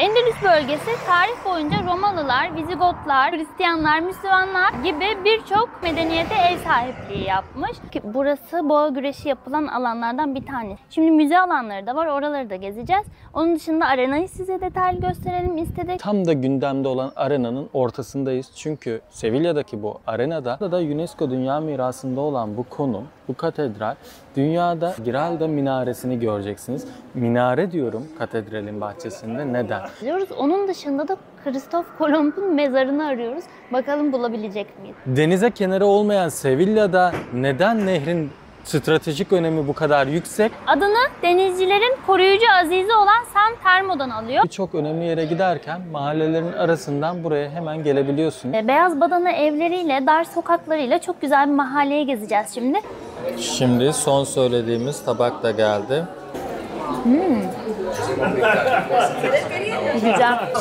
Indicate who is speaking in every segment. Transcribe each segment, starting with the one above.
Speaker 1: Endülüs bölgesi tarih boyunca Romalılar, Vizigotlar, Hristiyanlar, Müslümanlar gibi birçok medeniyete ev sahipliği yapmış. Burası boğa güreşi yapılan alanlardan bir tanesi. Şimdi müze alanları da var, oraları da gezeceğiz. Onun dışında arenayı size detaylı gösterelim istedik.
Speaker 2: Tam da gündemde olan arenanın ortasındayız. Çünkü Sevilla'daki bu arenada da UNESCO Dünya Mirası'nda olan bu konum, bu katedral, dünyada Giralda minaresini göreceksiniz. Minare diyorum katedralin bahçesinde. Neden?
Speaker 1: Onun dışında da Kristof Kolomb'un mezarını arıyoruz. Bakalım bulabilecek miyiz?
Speaker 2: Denize kenarı olmayan Sevilla'da neden nehrin stratejik önemi bu kadar yüksek?
Speaker 1: Adını denizcilerin koruyucu azizi olan San Telmo'dan alıyor.
Speaker 2: Birçok önemli yere giderken mahallelerin arasından buraya hemen gelebiliyorsunuz.
Speaker 1: Beyaz badana evleriyle, dar sokaklarıyla çok güzel bir mahalleye gezeceğiz şimdi.
Speaker 2: Şimdi son söylediğimiz tabak da geldi.
Speaker 1: Güzel.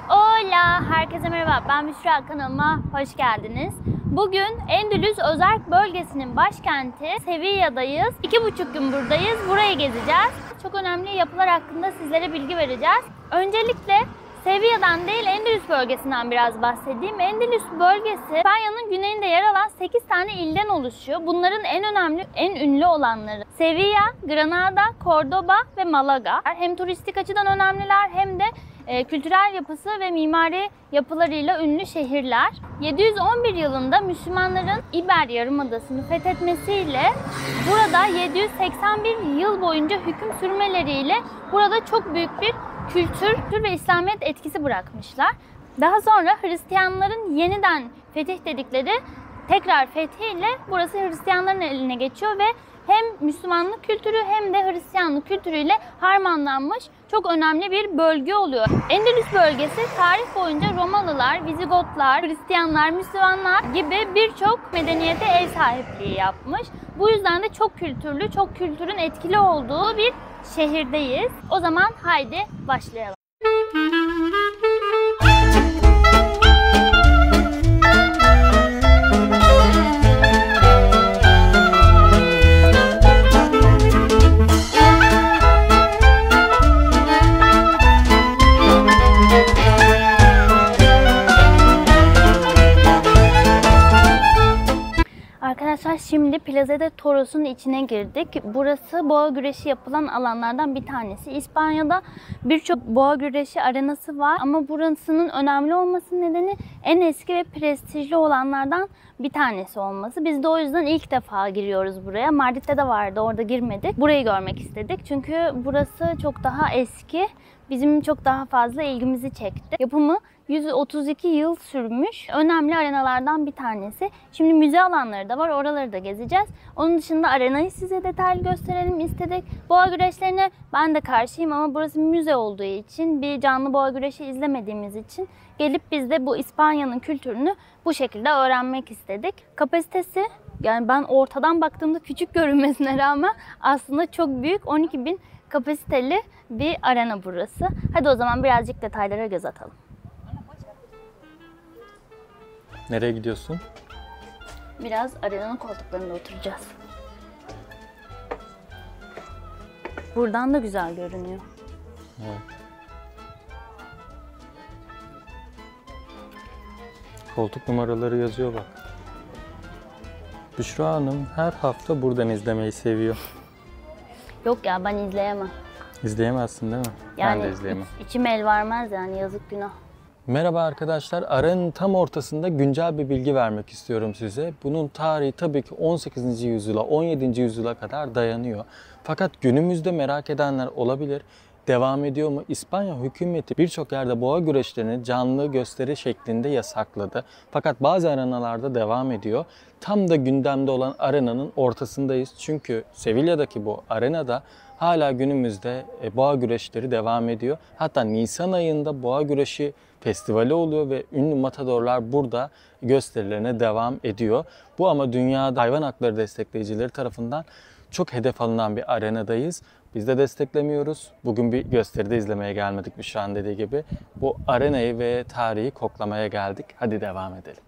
Speaker 1: Hola, herkese merhaba. Ben Büşra, kanalıma hoş geldiniz. Bugün Endülüs Özerk bölgesinin başkenti Sevilla'dayız. 2,5 gün buradayız. Burayı gezeceğiz. Çok önemli yapılar hakkında sizlere bilgi vereceğiz. Öncelikle Sevilla'dan değil, Endülüs bölgesinden biraz bahsedeyim. Endülüs bölgesi, İspanya'nın güneyinde yer alan 8 tane ilden oluşuyor. Bunların en önemli, en ünlü olanları Sevilla, Granada, Cordoba ve Malaga. Hem turistik açıdan önemliler hem de kültürel yapısı ve mimari yapılarıyla ünlü şehirler. 711 yılında Müslümanların İber Yarımadası'nı fethetmesiyle burada 781 yıl boyunca hüküm sürmeleriyle burada çok büyük bir kültür ve İslamiyet etkisi bırakmışlar. Daha sonra Hristiyanların yeniden fetih dedikleri tekrar fethiyle burası Hristiyanların eline geçiyor ve hem Müslümanlık kültürü hem de Hristiyanlık kültürüyle harmanlanmış çok önemli bir bölge oluyor. Endülüs bölgesi tarih boyunca Romalılar, Vizigotlar, Hristiyanlar, Müslümanlar gibi birçok medeniyete ev sahipliği yapmış. Bu yüzden de çok kültürlü, çok kültürün etkili olduğu bir şehirdeyiz. O zaman haydi başlayalım. Arkadaşlar şimdi Plaza de Toros'un içine girdik. Burası boğa güreşi yapılan alanlardan bir tanesi. İspanya'da birçok boğa güreşi arenası var ama burasının önemli olmasının nedeni en eski ve prestijli olanlardan bir tanesi olması. Biz de o yüzden ilk defa giriyoruz buraya. Madrid'de de vardı, orada girmedik. Burayı görmek istedik çünkü burası çok daha eski. Bizim çok daha fazla ilgimizi çekti. Yapımı 132 yıl sürmüş. Önemli arenalardan bir tanesi. Şimdi müze alanları da var. Oraları da gezeceğiz. Onun dışında arenayı size detaylı gösterelim istedik. Boğa güreşlerine ben de karşıyım ama burası müze olduğu için, bir canlı boğa güreşi izlemediğimiz için gelip biz de bu İspanya'nın kültürünü bu şekilde öğrenmek istedik. Kapasitesi, yani ben ortadan baktığımda küçük görünmesine rağmen aslında çok büyük, 12.000 kapasiteli bir arena burası. Hadi o zaman birazcık detaylara göz atalım.
Speaker 2: Nereye gidiyorsun?
Speaker 1: Biraz arenanın koltuklarında oturacağız. Buradan da güzel görünüyor.
Speaker 2: Evet. Koltuk numaraları yazıyor bak. Büşra Hanım her hafta buradan izlemeyi seviyor.
Speaker 1: Yok ya, ben izleyemem.
Speaker 2: İzleyemezsin değil mi?
Speaker 1: Yani
Speaker 2: ben de izleyemem.
Speaker 1: İçim el vermez yani, yazık günah.
Speaker 2: Merhaba arkadaşlar. Arenanın tam ortasında güncel bir bilgi vermek istiyorum size. Bunun tarihi tabii ki 18. yüzyıla, 17. yüzyıla kadar dayanıyor. Fakat günümüzde merak edenler olabilir. Devam ediyor mu? İspanya hükümeti birçok yerde boğa güreşlerini canlı gösteri şeklinde yasakladı. Fakat bazı arenalarda devam ediyor. Tam da gündemde olan arenanın ortasındayız. Çünkü Sevilla'daki bu arenada hala günümüzde boğa güreşleri devam ediyor. Hatta Nisan ayında boğa güreşi festivali oluyor ve ünlü matadorlar burada gösterilerine devam ediyor. Bu ama dünyada hayvan hakları destekleyicileri tarafından çok hedef alınan bir arenadayız. Biz de desteklemiyoruz. Bugün bir gösteride izlemeye gelmedik Büşra'nın dediği gibi. Bu arenayı ve tarihi koklamaya geldik. Hadi devam edelim.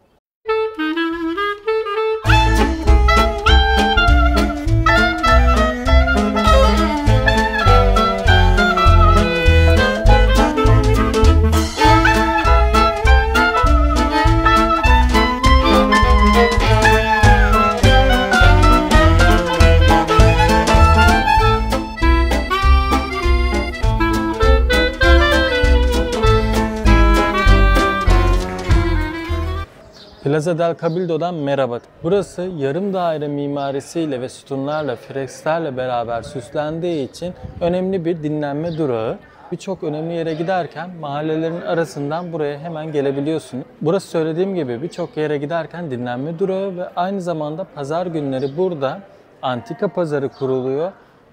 Speaker 2: Plaza del Cabildo'dan merhaba. Burası yarım daire mimarisiyle ve sütunlarla, fresklerle beraber süslendiği için önemli bir dinlenme durağı. Birçok önemli yere giderken mahallelerin arasından buraya hemen gelebiliyorsunuz. Burası söylediğim gibi birçok yere giderken dinlenme durağı ve aynı zamanda pazar günleri burada antika pazarı kuruluyor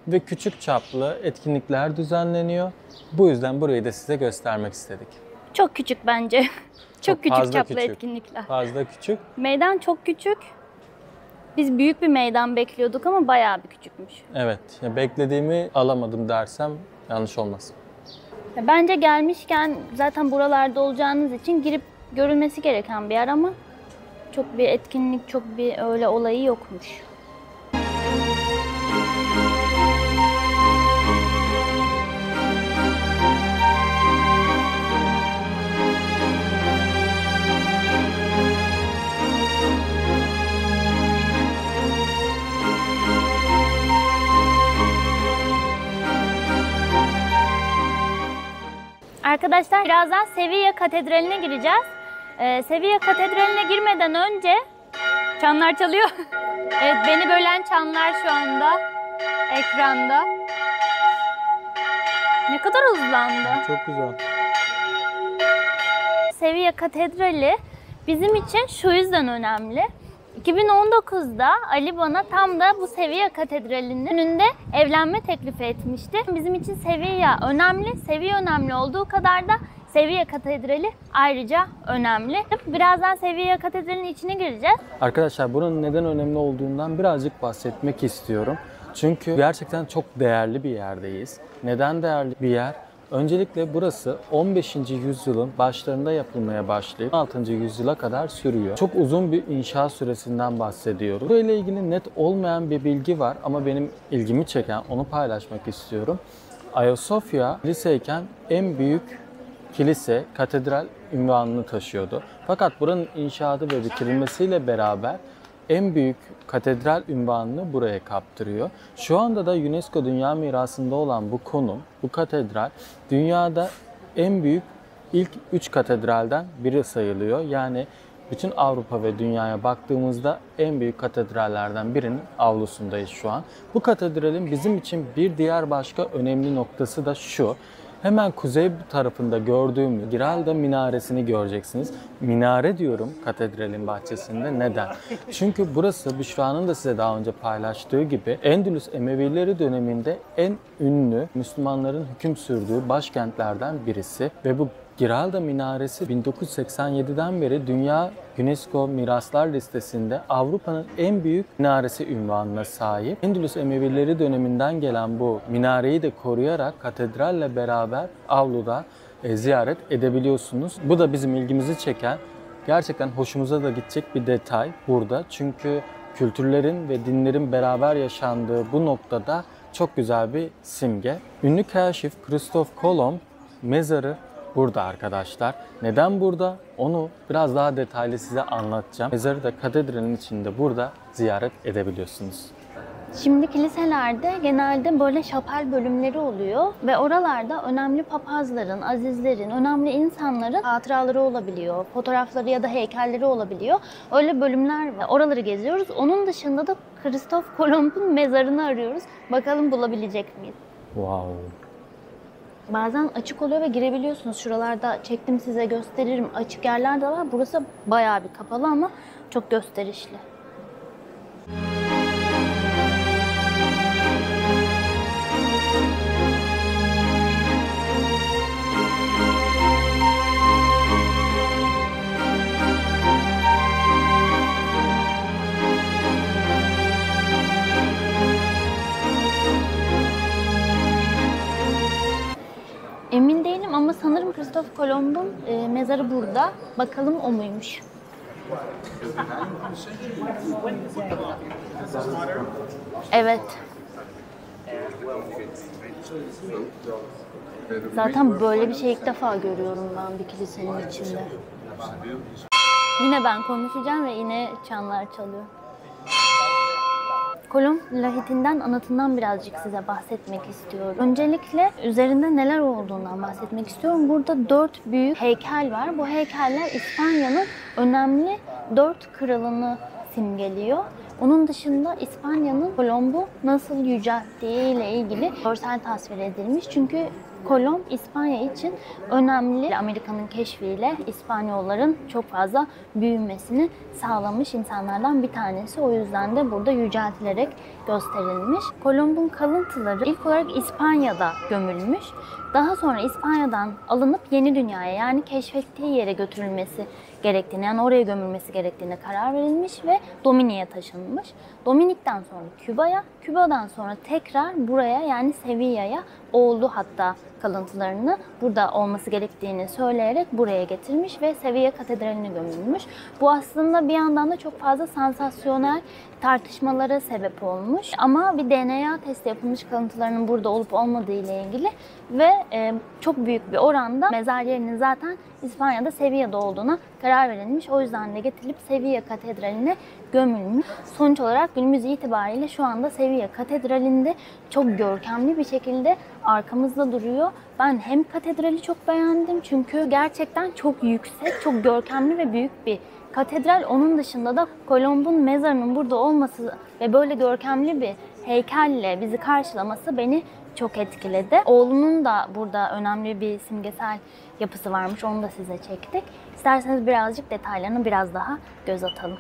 Speaker 2: ve küçük çaplı etkinlikler düzenleniyor. Bu yüzden burayı da size göstermek istedik.
Speaker 1: Çok küçük bence. Çok küçük
Speaker 2: fazla
Speaker 1: çaplı
Speaker 2: küçük.
Speaker 1: etkinlikler.
Speaker 2: Fazla küçük.
Speaker 1: Meydan çok küçük. Biz büyük bir meydan bekliyorduk ama bayağı bir küçükmüş.
Speaker 2: Evet, ya beklediğimi alamadım dersem yanlış olmaz.
Speaker 1: Bence gelmişken zaten buralarda olacağınız için girip görülmesi gereken bir yer ama çok bir etkinlik, çok bir öyle olayı yokmuş. Arkadaşlar birazdan Sevilla Katedrali'ne gireceğiz. Sevilla Katedrali'ne girmeden önce çanlar çalıyor. Evet, beni bölen çanlar şu anda ekranda. Ne kadar hızlandı.
Speaker 2: Çok güzel.
Speaker 1: Sevilla Katedrali bizim için şu yüzden önemli. 2019'da Ali bana tam da bu Sevilla Katedrali'nin önünde evlenme teklifi etmişti. Bizim için Sevilla önemli. Sevilla önemli olduğu kadar da Sevilla Katedrali ayrıca önemli. Birazdan Sevilla Katedrali'nin içine gireceğiz.
Speaker 2: Arkadaşlar buranın neden önemli olduğundan birazcık bahsetmek istiyorum. Çünkü gerçekten çok değerli bir yerdeyiz. Neden değerli bir yer? Öncelikle burası 15. yüzyılın başlarında yapılmaya başlayıp 16. yüzyıla kadar sürüyor. Çok uzun bir inşaat süresinden bahsediyoruz. Burayla ilgili net olmayan bir bilgi var ama benim ilgimi çeken, onu paylaşmak istiyorum. Ayasofya kiliseyken en büyük kilise, katedral unvanını taşıyordu. Fakat buranın inşaatı ve bitirilmesiyle beraber en büyük katedral unvanını buraya kaptırıyor. Şu anda da UNESCO Dünya Mirası'nda olan bu konum, bu katedral dünyada en büyük ilk 3 katedralden biri sayılıyor. Yani bütün Avrupa ve dünyaya baktığımızda en büyük katedrallerden birinin avlusundayız şu an. Bu katedralin bizim için bir diğer başka önemli noktası da şu. Hemen kuzey tarafında gördüğüm Giralda Minaresi'ni göreceksiniz. Minare diyorum katedralin bahçesinde. Neden? Çünkü burası Büşra'nın da size daha önce paylaştığı gibi Endülüs Emevileri döneminde en ünlü Müslümanların hüküm sürdüğü başkentlerden birisi. Ve bu Giralda Minaresi 1987'den beri Dünya UNESCO Miraslar Listesi'nde Avrupa'nın en büyük minaresi unvanına sahip. Endülüs Emevileri döneminden gelen bu minareyi de koruyarak katedralle beraber avluda ziyaret edebiliyorsunuz. Bu da bizim ilgimizi çeken, gerçekten hoşumuza da gidecek bir detay burada. Çünkü kültürlerin ve dinlerin beraber yaşandığı bu noktada çok güzel bir simge. Ünlü kaşif Christoph Kolomb mezarı burada arkadaşlar. Neden burada? Onu biraz daha detaylı size anlatacağım. Mezarı da katedralin içinde burada ziyaret edebiliyorsunuz.
Speaker 1: Şimdi kiliselerde genelde böyle şapel bölümleri oluyor ve oralarda önemli papazların, azizlerin, önemli insanların hatıraları olabiliyor, fotoğrafları ya da heykelleri olabiliyor. Öyle bölümler var. Oraları geziyoruz. Onun dışında da Christoph Kolomb'un mezarını arıyoruz. Bakalım bulabilecek miyiz?
Speaker 2: Wow.
Speaker 1: Bazen açık oluyor ve girebiliyorsunuz. Şuralarda çektim, size gösteririm. Açık yerler de var. Burası bayağı bir kapalı ama çok gösterişli. Emin değilim ama sanırım Christoph Kolomb'un mezarı burada. Bakalım o muymuş? Evet. Zaten böyle bir şey ilk defa görüyorum ben bir kilisenin içinde. Yine ben konuşacağım ve yine çanlar çalıyor. Kolomb lahitinden, anıtından birazcık size bahsetmek istiyorum. Öncelikle üzerinde neler olduğundan bahsetmek istiyorum. Burada 4 büyük heykel var. Bu heykeller İspanya'nın önemli 4 kralını simgeliyor. Onun dışında İspanya'nın Kolomb'u nasıl yücelttiği ile ilgili görsel tasvir edilmiş. Çünkü Kolomb İspanya için önemli. Amerika'nın keşfiyle İspanyolların çok fazla büyümesini sağlamış insanlardan bir tanesi. O yüzden de burada yüceltilerek gösterilmiş. Kolomb'un kalıntıları ilk olarak İspanya'da gömülmüş. Daha sonra İspanya'dan alınıp Yeni Dünya'ya, yani keşfettiği yere götürülmesi gerektiğini, yani oraya gömülmesi gerektiğine karar verilmiş ve Dominik'e taşınmış. Dominik'ten sonra Küba'ya, Küba'dan sonra tekrar buraya, yani Sevilla'ya, oğlu hatta kalıntılarını burada olması gerektiğini söyleyerek buraya getirmiş ve Sevilla Katedrali'ne gömülmüş. Bu aslında bir yandan da çok fazla sansasyonel tartışmalara sebep olmuş. Ama bir DNA testi yapılmış kalıntılarının burada olup olmadığı ile ilgili ve çok büyük bir oranda mezar yerinin zaten İspanya'da Sevilla'da olduğuna karar verilmiş. O yüzden de getirilip Sevilla Katedrali'ne gömülmüş. Sonuç olarak günümüz itibariyle şu anda Sevilla Katedrali'nde çok görkemli bir şekilde arkamızda duruyor. Ben hem katedrali çok beğendim çünkü gerçekten çok yüksek, çok görkemli ve büyük bir katedral. Onun dışında da Kolomb'un mezarının burada olması ve böyle görkemli bir heykelle bizi karşılaması beni çok etkiledi. Oğlunun da burada önemli bir simgesel yapısı varmış. Onu da size çektik. İsterseniz birazcık detaylarını biraz daha göz atalım.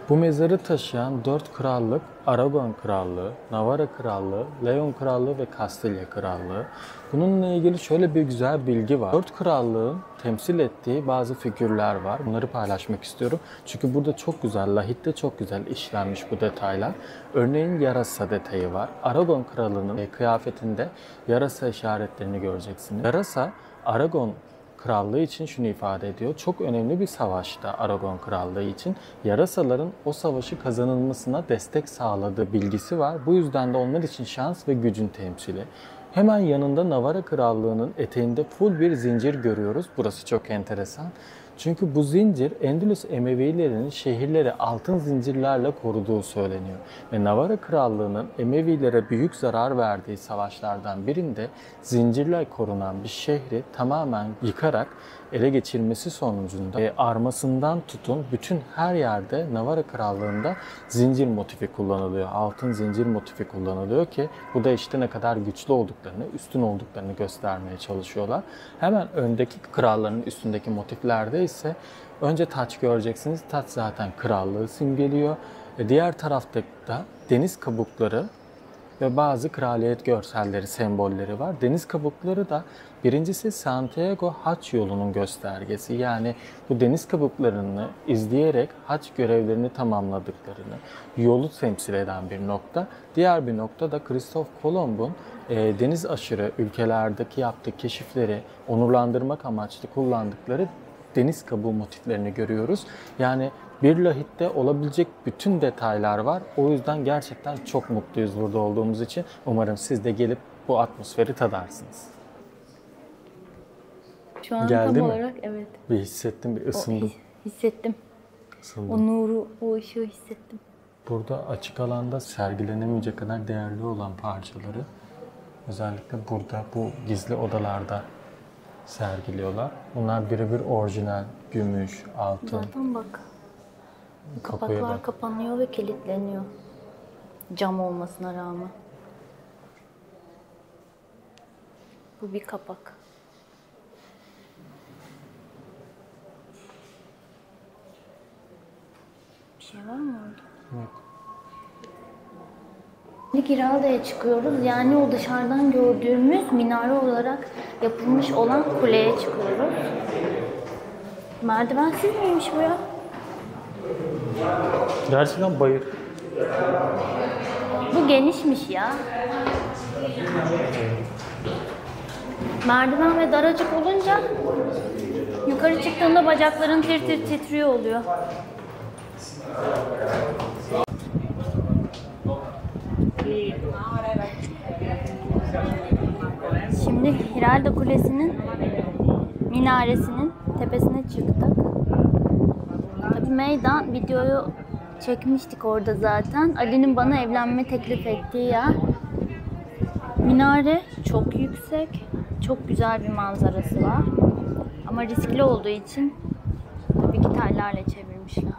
Speaker 2: Bu mezarı taşıyan 4 krallık, Aragon Krallığı, Navarra Krallığı, Leon Krallığı ve Kastilya Krallığı. Bununla ilgili şöyle bir güzel bilgi var. 4 krallığın temsil ettiği bazı figürler var. Bunları paylaşmak istiyorum. Çünkü burada çok güzel, lahitte çok güzel işlenmiş bu detaylar. Örneğin yarasa detayı var. Aragon Krallığı'nın kıyafetinde yarasa işaretlerini göreceksiniz. Yarasa, Aragon Krallığı için şunu ifade ediyor. Çok önemli bir savaşta Aragon Krallığı için yarasaların o savaşı kazanılmasına destek sağladığı bilgisi var. Bu yüzden de onlar için şans ve gücün temsili. Hemen yanında Navarra Krallığı'nın eteğinde full bir zincir görüyoruz. Burası çok enteresan. Çünkü bu zincir Endülüs Emevilerinin şehirleri altın zincirlerle koruduğu söyleniyor. Ve Navarra Krallığı'nın Emevilere büyük zarar verdiği savaşlardan birinde zincirler korunan bir şehri tamamen yıkarak ele geçirmesi sonucunda armasından tutun bütün her yerde Navarra Krallığı'nda zincir motifi kullanılıyor. Altın zincir motifi kullanılıyor ki bu da işte ne kadar güçlü olduklarını, üstün olduklarını göstermeye çalışıyorlar. Hemen öndeki kralların üstündeki motiflerde ise önce taç göreceksiniz. Taç zaten krallığı simgeliyor. Diğer tarafta da deniz kabukları ve bazı kraliyet görselleri, sembolleri var. Deniz kabukları da birincisi Santiago Haç yolunun göstergesi. Yani bu deniz kabuklarını izleyerek haç görevlerini tamamladıklarını, yolu temsil eden bir nokta. Diğer bir nokta da Kristof Kolomb'un deniz aşırı ülkelerdeki yaptığı keşifleri onurlandırmak amaçlı kullandıkları deniz kabuğu motiflerini görüyoruz. Yani bir lahitte olabilecek bütün detaylar var. O yüzden gerçekten çok mutluyuz burada olduğumuz için. Umarım siz de gelip bu atmosferi tadarsınız.
Speaker 1: Şu an
Speaker 2: Geldi
Speaker 1: tam
Speaker 2: mi?
Speaker 1: olarak evet.
Speaker 2: Bir hissettim, bir ısındım.
Speaker 1: Hissettim.
Speaker 2: Isındım.
Speaker 1: O nuru, o ışığı hissettim.
Speaker 2: Burada açık alanda sergilenemeyecek kadar değerli olan parçaları özellikle burada bu gizli odalarda sergiliyorlar. Bunlar birebir orijinal, gümüş, altın.
Speaker 1: Zaten bak.
Speaker 2: Kapıya
Speaker 1: Kapaklar
Speaker 2: bak.
Speaker 1: kapanıyor ve kilitleniyor. Cam olmasına rağmen. Bu bir kapak. Bir şey var mı orada?
Speaker 2: Evet.
Speaker 1: Şimdi Giralda'ya çıkıyoruz. Yani o dışarıdan gördüğümüz minare olarak yapılmış olan kuleye çıkıyoruz. Merdivensiz miymiş bu ya?
Speaker 2: Gerçekten bayır.
Speaker 1: Bu genişmiş ya. Merdiven ve daracık olunca Yukarı çıktığında bacakların tir tir titriyor oluyor. Şimdi Hiralda Kulesi'nin minaresinin tepesine çıktık. Tabii meydan, videoyu çekmiştik orada zaten. Ali'nin bana evlenme teklif ettiği yer. Minare çok yüksek, çok güzel bir manzarası var. Ama riskli olduğu için tabii ki tellerle çevirmişler.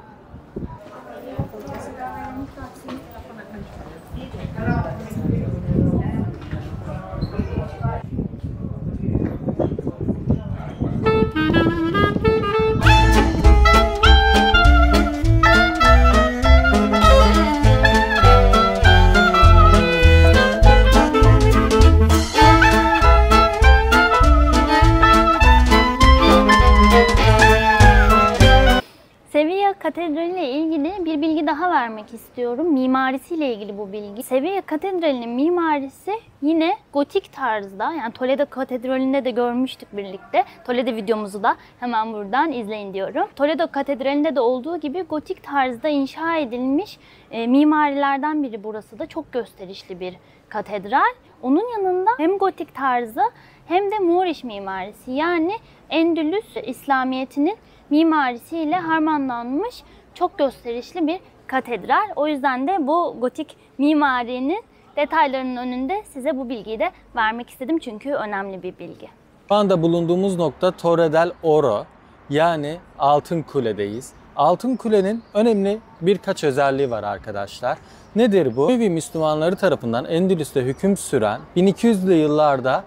Speaker 1: Sevilla Katedrali ile ilgili bir bilgi daha vermek istiyorum. Mimarisiyle ilgili bu bilgi. Sevilla Katedrali'nin mimarisi yine gotik tarzda. Yani Toledo Katedrali'nde de görmüştük birlikte. Toledo videomuzu da hemen buradan izleyin diyorum. Toledo Katedrali'nde de olduğu gibi gotik tarzda inşa edilmiş mimarilerden biri burası da. Çok gösterişli bir katedral. Onun yanında hem gotik tarzı hem de Moorish mimarisi, yani Endülüs İslamiyetinin mimarisiyle harmanlanmış çok gösterişli bir katedral. O yüzden de bu gotik mimarinin detaylarının önünde size bu bilgiyi de vermek istedim. Çünkü önemli bir bilgi.
Speaker 2: Şu anda bulunduğumuz nokta Torre del Oro, yani Altın Kule'deyiz. Altın Kule'nin önemli birkaç özelliği var arkadaşlar. Nedir bu? Emevi Müslümanları tarafından Endülüs'te hüküm süren 1200'lü yıllarda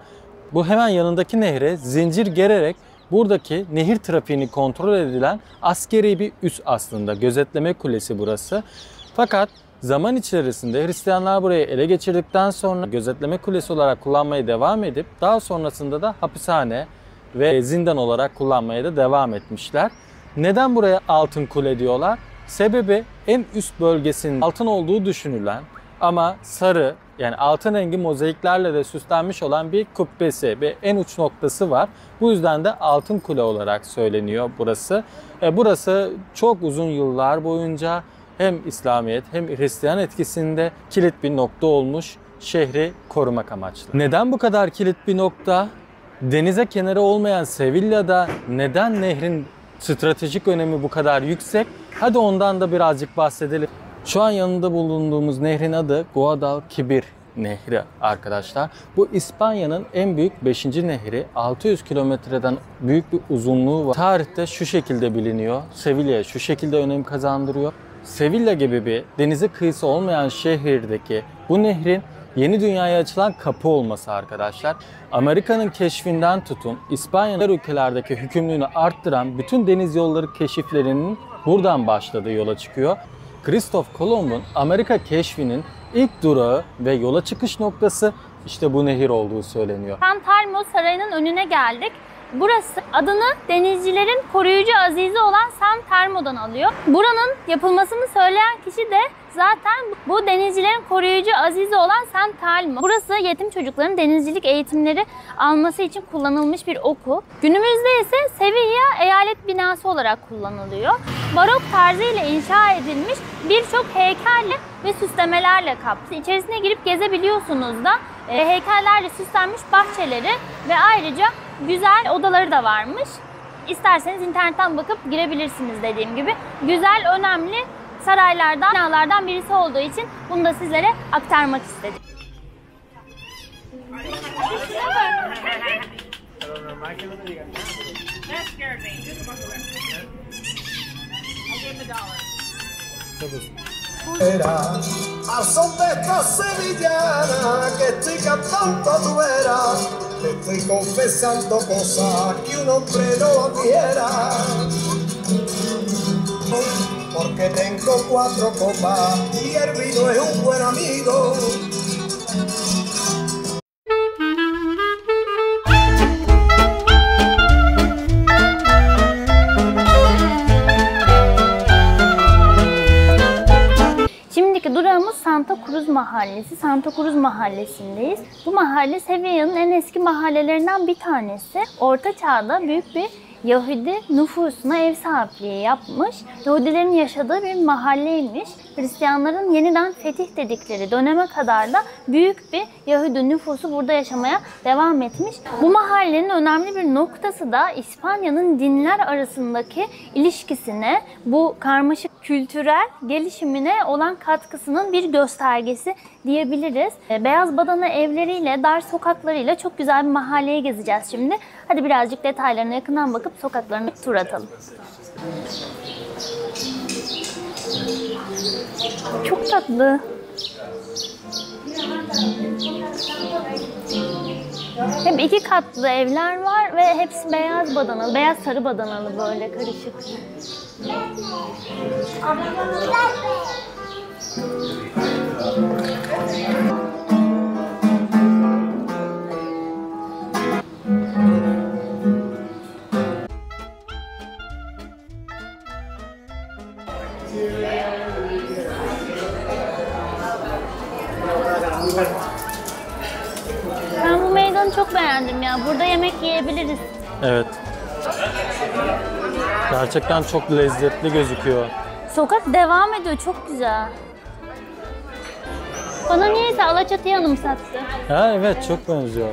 Speaker 2: bu hemen yanındaki nehre zincir gererek buradaki nehir trafiğini kontrol edilen askeri bir üs aslında. Gözetleme kulesi burası. Fakat zaman içerisinde Hristiyanlar burayı ele geçirdikten sonra gözetleme kulesi olarak kullanmaya devam edip daha sonrasında da hapishane ve zindan olarak kullanmaya da devam etmişler. Neden buraya Altın Kule diyorlar? Sebebi en üst bölgesinin altın olduğu düşünülen ama sarı, yani altın rengi mozaiklerle de süslenmiş olan bir kubbesi ve en uç noktası var. Bu yüzden de Altın Kule olarak söyleniyor burası. Burası çok uzun yıllar boyunca hem İslamiyet hem Hristiyan etkisinde kilit bir nokta olmuş, şehri korumak amaçlı. Neden bu kadar kilit bir nokta? Denize kenarı olmayan Sevilla'da neden nehrin stratejik önemi bu kadar yüksek? Hadi ondan da birazcık bahsedelim. Şu an yanında bulunduğumuz nehrin adı Guadalquivir Nehri arkadaşlar. Bu İspanya'nın en büyük 5. nehri. 600 kilometreden büyük bir uzunluğu var. Tarihte şu şekilde biliniyor. Sevilla'ya şu şekilde önem kazandırıyor. Sevilla gibi bir denize kıyısı olmayan şehirdeki bu nehrin yeni dünyaya açılan kapı olması arkadaşlar. Amerika'nın keşfinden tutun İspanya'nın ülkelerdeki hükümlülüğünü arttıran bütün deniz yolları keşiflerinin buradan başladığı yola çıkıyor. Christoph Kolomb'un Amerika keşfinin ilk durağı ve yola çıkış noktası işte bu nehir olduğu söyleniyor.
Speaker 1: San Telmo Sarayı'nın önüne geldik. Burası adını denizcilerin koruyucu azizi olan San Telmo'dan alıyor. Buranın yapılmasını söyleyen kişi de zaten bu denizcilerin koruyucu azizi olan San Telmo. Burası yetim çocukların denizcilik eğitimleri alması için kullanılmış bir okul. Günümüzde ise Sevilla eyalet binası olarak kullanılıyor. Barok tarzıyla inşa edilmiş birçok heykelle ve süslemelerle kaplı. İçerisine girip gezebiliyorsunuz da heykellerle süslenmiş bahçeleri ve ayrıca güzel odaları da varmış. İsterseniz internetten bakıp girebilirsiniz dediğim gibi. Güzel, önemli saraylardan, binalardan birisi olduğu için bunu da sizlere aktarmak istedim.
Speaker 3: A son de esta sevillana que estoy cantando tu vera, te estoy confesando cosas que un hombre no viera. Porque tengo 4 copas y el vino es un buen amigo.
Speaker 1: Durağımız Santa Cruz Mahallesi. Santa Cruz Mahallesi'ndeyiz. Bu mahalle Sevilla'nın en eski mahallelerinden bir tanesi. Orta Çağ'da büyük bir Yahudi nüfusuna ev sahipliği yapmış. Yahudilerin yaşadığı bir mahalleymiş. Hristiyanların yeniden fetih dedikleri döneme kadar da büyük bir Yahudi nüfusu burada yaşamaya devam etmiş. Bu mahallenin önemli bir noktası da İspanya'nın dinler arasındaki ilişkisine, bu karmaşık kültürel gelişimine olan katkısının bir göstergesi diyebiliriz. Beyaz badana evleriyle, dar sokaklarıyla çok güzel bir mahalleye gezeceğiz şimdi. Hadi birazcık detaylarına yakından bakıp sokaklarını tur atalım. Çok tatlı. Hep 2 katlı evler var ve hepsi beyaz badanalı, beyaz sarı badanalı böyle karışık. Ben bu meydanı çok beğendim ya. Burada yemek yiyebiliriz.
Speaker 2: Evet. Gerçekten çok lezzetli gözüküyor.
Speaker 1: Sokak devam ediyor. Çok güzel. Bana niyeyse Alaçatı'yı anımsattı.
Speaker 2: Ha evet, çok benziyor.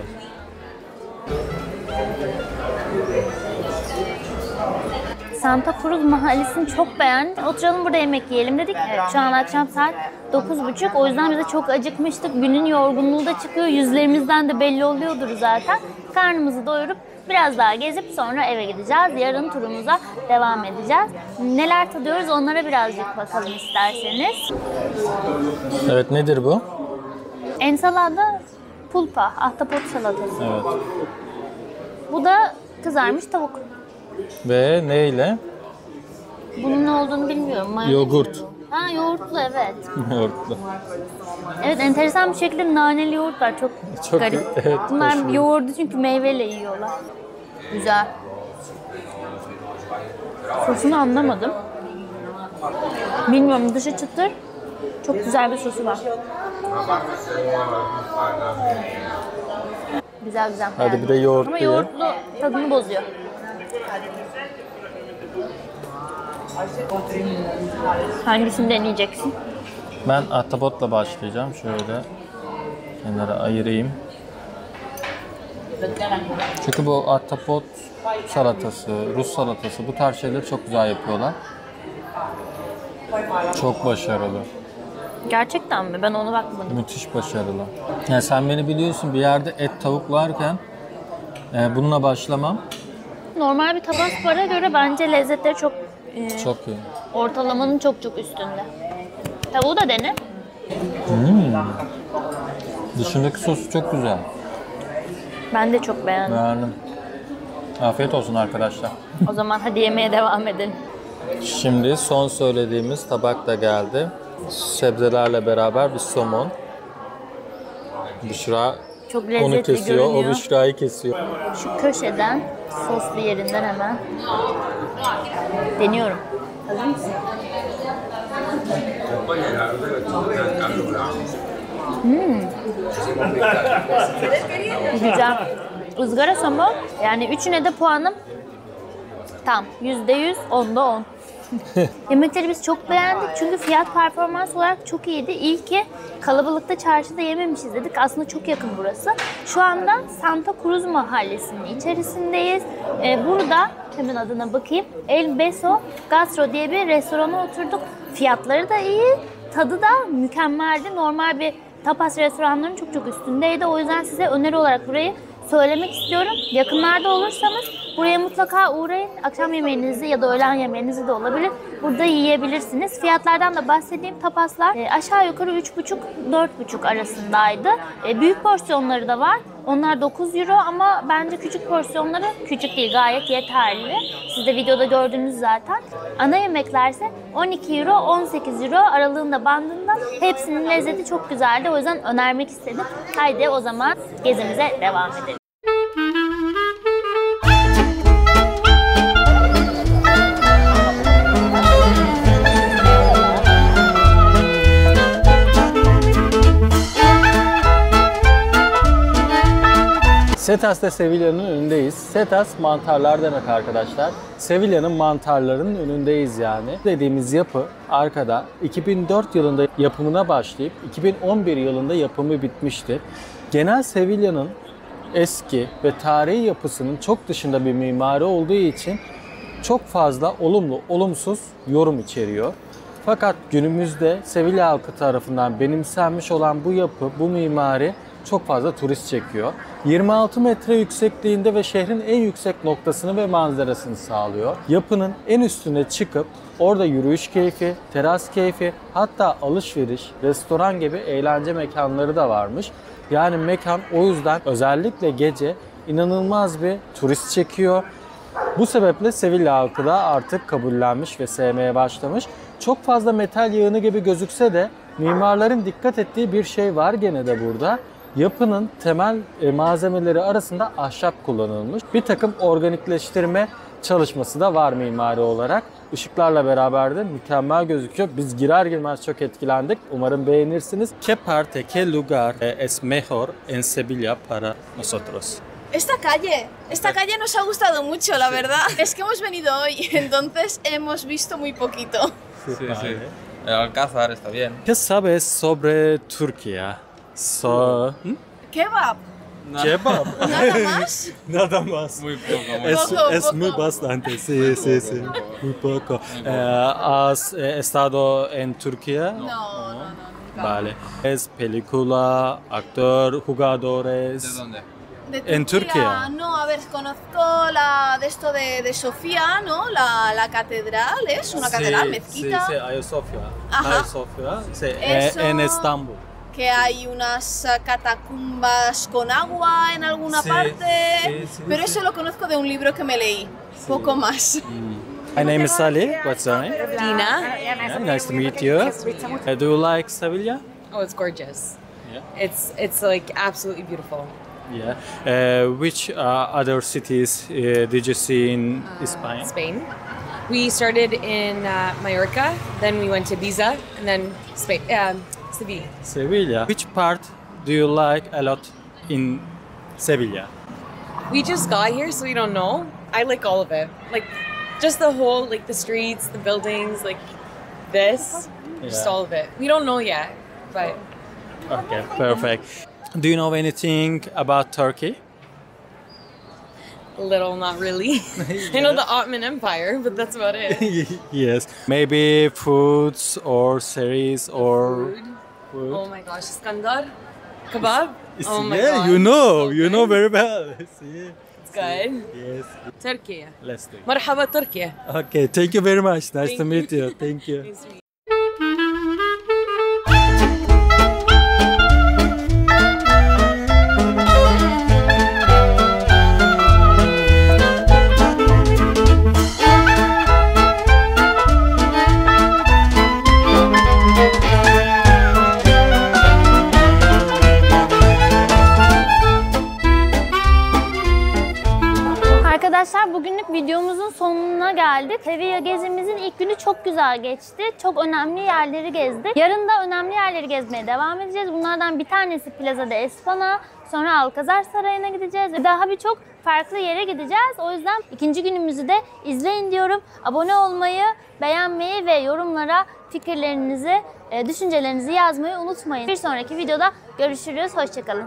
Speaker 1: Santa Cruz mahallesini çok beğendim. Oturalım burada yemek yiyelim dedik. Evet, şu an akşam saat 9:30. O yüzden biz de çok acıkmıştık. Günün yorgunluğu da çıkıyor. Yüzlerimizden de belli oluyordur zaten. Karnımızı doyurup biraz daha gezip sonra eve gideceğiz. Yarın turumuza devam edeceğiz. Neler tadıyoruz onlara birazcık bakalım isterseniz.
Speaker 2: Evet, nedir bu?
Speaker 1: Ensalada pulpa, ahtapot salatası.
Speaker 2: Evet.
Speaker 1: Bu da kızarmış tavuk.
Speaker 2: Ve neyle?
Speaker 1: Bunun ne olduğunu bilmiyorum. Mayonez
Speaker 2: Yoğurt.
Speaker 1: mi bu? Ha, yoğurtlu evet.
Speaker 2: Yoğurtlu.
Speaker 1: Evet, enteresan bir şekilde naneli yoğurt var. Çok garip.
Speaker 2: Evet,
Speaker 1: Bunlar
Speaker 2: hoşuma.
Speaker 1: yoğurdu çünkü meyveyle yiyorlar. Güzel. Sosunu anlamadım. Bilmiyorum, dışı çıtır. Çok güzel bir sosu var. Güzel güzel.
Speaker 2: Hadi
Speaker 1: beğendim.
Speaker 2: bir de yoğurtlu
Speaker 1: Ama
Speaker 2: ye.
Speaker 1: yoğurtlu tadını bozuyor. Hangisini deneyeceksin?
Speaker 2: Ben ahtapotla başlayacağım. Şöyle kenara ayırayım. Çünkü bu ahtapot salatası, Rus salatası, bu tarz şeyleri çok güzel yapıyorlar. Çok başarılı.
Speaker 1: Gerçekten mi? Ben ona bakmadım.
Speaker 2: Müthiş başarılı. Yani sen beni biliyorsun, bir yerde et tavuk varken bununla başlamam.
Speaker 1: Normal bir tabascara göre bence lezzetleri çok
Speaker 2: Çok iyi.
Speaker 1: ortalamanın çok üstünde. Tavuğu da dene.
Speaker 2: Dışındaki sosu çok güzel.
Speaker 1: Ben de çok beğendim.
Speaker 2: Beğendim. Afiyet olsun arkadaşlar.
Speaker 1: O zaman hadi yemeğe devam edelim.
Speaker 2: Şimdi son söylediğimiz tabak da geldi. Sebzelerle beraber bir somon. Büşra
Speaker 1: Çok lezzetli
Speaker 2: onu kesiyor,
Speaker 1: görünüyor.
Speaker 2: o Büşra'yı kesiyor.
Speaker 1: Şu köşeden, soslu yerinden hemen deniyorum. Hazır mısın? Güzel. Izgara somon. Yani üçüne de puanım tam. %100, 10'da 10. Yemekleri biz çok beğendik çünkü fiyat performans olarak çok iyiydi. İlki kalabalıkta çarşıda yememişiz dedik. Aslında çok yakın burası. Şu anda Santa Cruz mahallesinin içerisindeyiz. Burada hemen adına bakayım. El Beso Gastro diye bir restorana oturduk. Fiyatları da iyi, tadı da mükemmeldi. Normal bir tapas restoranlarının çok üstündeydi. O yüzden size öneri olarak burayı söylemek istiyorum. Yakınlarda olursanız buraya mutlaka uğrayın. Akşam yemeğinizi ya da öğlen yemeğinizi de olabilir. Burada yiyebilirsiniz. Fiyatlardan da bahsedeyim. Tapaslar aşağı yukarı 3,5-4,5 arasındaydı. Büyük porsiyonları da var. Onlar 9 euro ama bence küçük porsiyonları küçük değil, gayet yeterli. Siz de videoda gördünüz zaten. Ana yemeklerse 12 euro, 18 euro aralığında bandında. Hepsinin lezzeti çok güzeldi. O yüzden önermek istedim. Haydi o zaman gezimize devam edelim.
Speaker 2: Setas de Sevilla'nın önündeyiz. Setas mantarlar demek arkadaşlar. Sevilla'nın mantarlarının önündeyiz yani. Dediğimiz yapı arkada 2004 yılında yapımına başlayıp 2011 yılında yapımı bitmiştir. Genel Sevilla'nın eski ve tarihi yapısının çok dışında bir mimari olduğu için çok fazla olumlu, olumsuz yorum içeriyor. Fakat günümüzde Sevilla halkı tarafından benimsenmiş olan bu yapı, bu mimari çok fazla turist çekiyor. 26 metre yüksekliğinde ve şehrin en yüksek noktasını ve manzarasını sağlıyor. Yapının en üstüne çıkıp orada yürüyüş keyfi, teras keyfi, hatta alışveriş, restoran gibi eğlence mekanları da varmış. Yani mekan o yüzden özellikle gece inanılmaz bir turist çekiyor. Bu sebeple Sevilla halkı da artık kabullenmiş ve sevmeye başlamış. Çok fazla metal yığını gibi gözükse de mimarların dikkat ettiği bir şey var gene de burada. Yapının temel malzemeleri arasında ahşap kullanılmış. Bir takım organikleştirme çalışması da var mimari olarak. Işıklarla beraber de mükemmel gözüküyor. Biz girer girmez çok etkilendik. Umarım beğenirsiniz. ¿Qué parte, qué lugar es mejor en Sevilla para nosotros?
Speaker 4: Esta calle nos ha gustado mucho, la verdad. Es que hemos venido hoy, entonces hemos visto muy poquito.
Speaker 5: Sí, sí. El Alcázar está bien.
Speaker 2: ¿Qué sabes sobre Turquía?
Speaker 4: Kebab,
Speaker 2: Kebab.
Speaker 4: nada más.
Speaker 2: Nada más.
Speaker 5: Muy poco, muy
Speaker 2: Es,
Speaker 4: Poco,
Speaker 2: es
Speaker 4: poco.
Speaker 2: muy bastante, sí, sí, sí. Muy poco. ¿Has estado en Turquía?
Speaker 4: No, nunca.
Speaker 2: Vale. Es película, actor, jugadores.
Speaker 5: ¿De dónde?
Speaker 4: De
Speaker 2: En Turquía.
Speaker 4: No, a ver, conozco la de esto de Sofía, ¿no? La catedral, ¿es? Una catedral, mezquita.
Speaker 2: Sí, sí, Ayasofya.
Speaker 4: Ajá.
Speaker 2: Ayasofya, sí,
Speaker 4: Eso-
Speaker 2: en Estambul.
Speaker 4: Que hay unas catacumbas con agua en alguna
Speaker 2: Sí,
Speaker 4: parte.
Speaker 2: sí, sí,
Speaker 4: Pero
Speaker 2: sí.
Speaker 4: eso lo conozco de un libro que me leí. Poco más.
Speaker 2: My name is Sally. What's your name?
Speaker 6: Dina.
Speaker 2: Yeah, nice to meet you. Do you like Sevilla?
Speaker 6: Oh, it's gorgeous.
Speaker 2: Yeah.
Speaker 6: It's like absolutely beautiful.
Speaker 2: Yeah. Which other cities did you see in Spain?
Speaker 6: Spain. We started in Mallorca, then we went to Ibiza, and then Spain, Sevilla.
Speaker 2: Sevilla. Which part do you like a lot in Sevilla?
Speaker 6: We just got here, so we don't know. I like all of it. Like, just the whole, like the streets, the buildings, like this, just
Speaker 2: Yeah.
Speaker 6: all of it. We don't know yet, but
Speaker 2: Okay, perfect. Do you know anything about Turkey?
Speaker 6: a little, not really. I know the Ottoman Empire, but that's about it.
Speaker 2: Yes. Maybe foods or series or
Speaker 6: Food. Oh my gosh, Iskandar, kebab. Oh my
Speaker 2: yeah,
Speaker 6: god.
Speaker 2: you know very well. See?
Speaker 6: It's good.
Speaker 2: Yes.
Speaker 6: Turkey.
Speaker 2: Let's do it.
Speaker 6: Merhaba Turkey.
Speaker 2: Okay, thank you very much. Nice to
Speaker 6: Thank
Speaker 2: meet you. Thank you.
Speaker 6: Nice to meet you.
Speaker 1: Arkadaşlar bugünlük videomuzun sonuna geldik. Sevilla gezimizin ilk günü çok güzel geçti. Çok önemli yerleri gezdik. Yarın da önemli yerleri gezmeye devam edeceğiz. Bunlardan bir tanesi Plaza de España. Sonra Alcázar Sarayı'na gideceğiz. Ve daha birçok farklı yere gideceğiz. O yüzden ikinci günümüzü de izleyin diyorum. Abone olmayı, beğenmeyi ve yorumlara fikirlerinizi, düşüncelerinizi yazmayı unutmayın. Bir sonraki videoda görüşürüz. Hoşçakalın.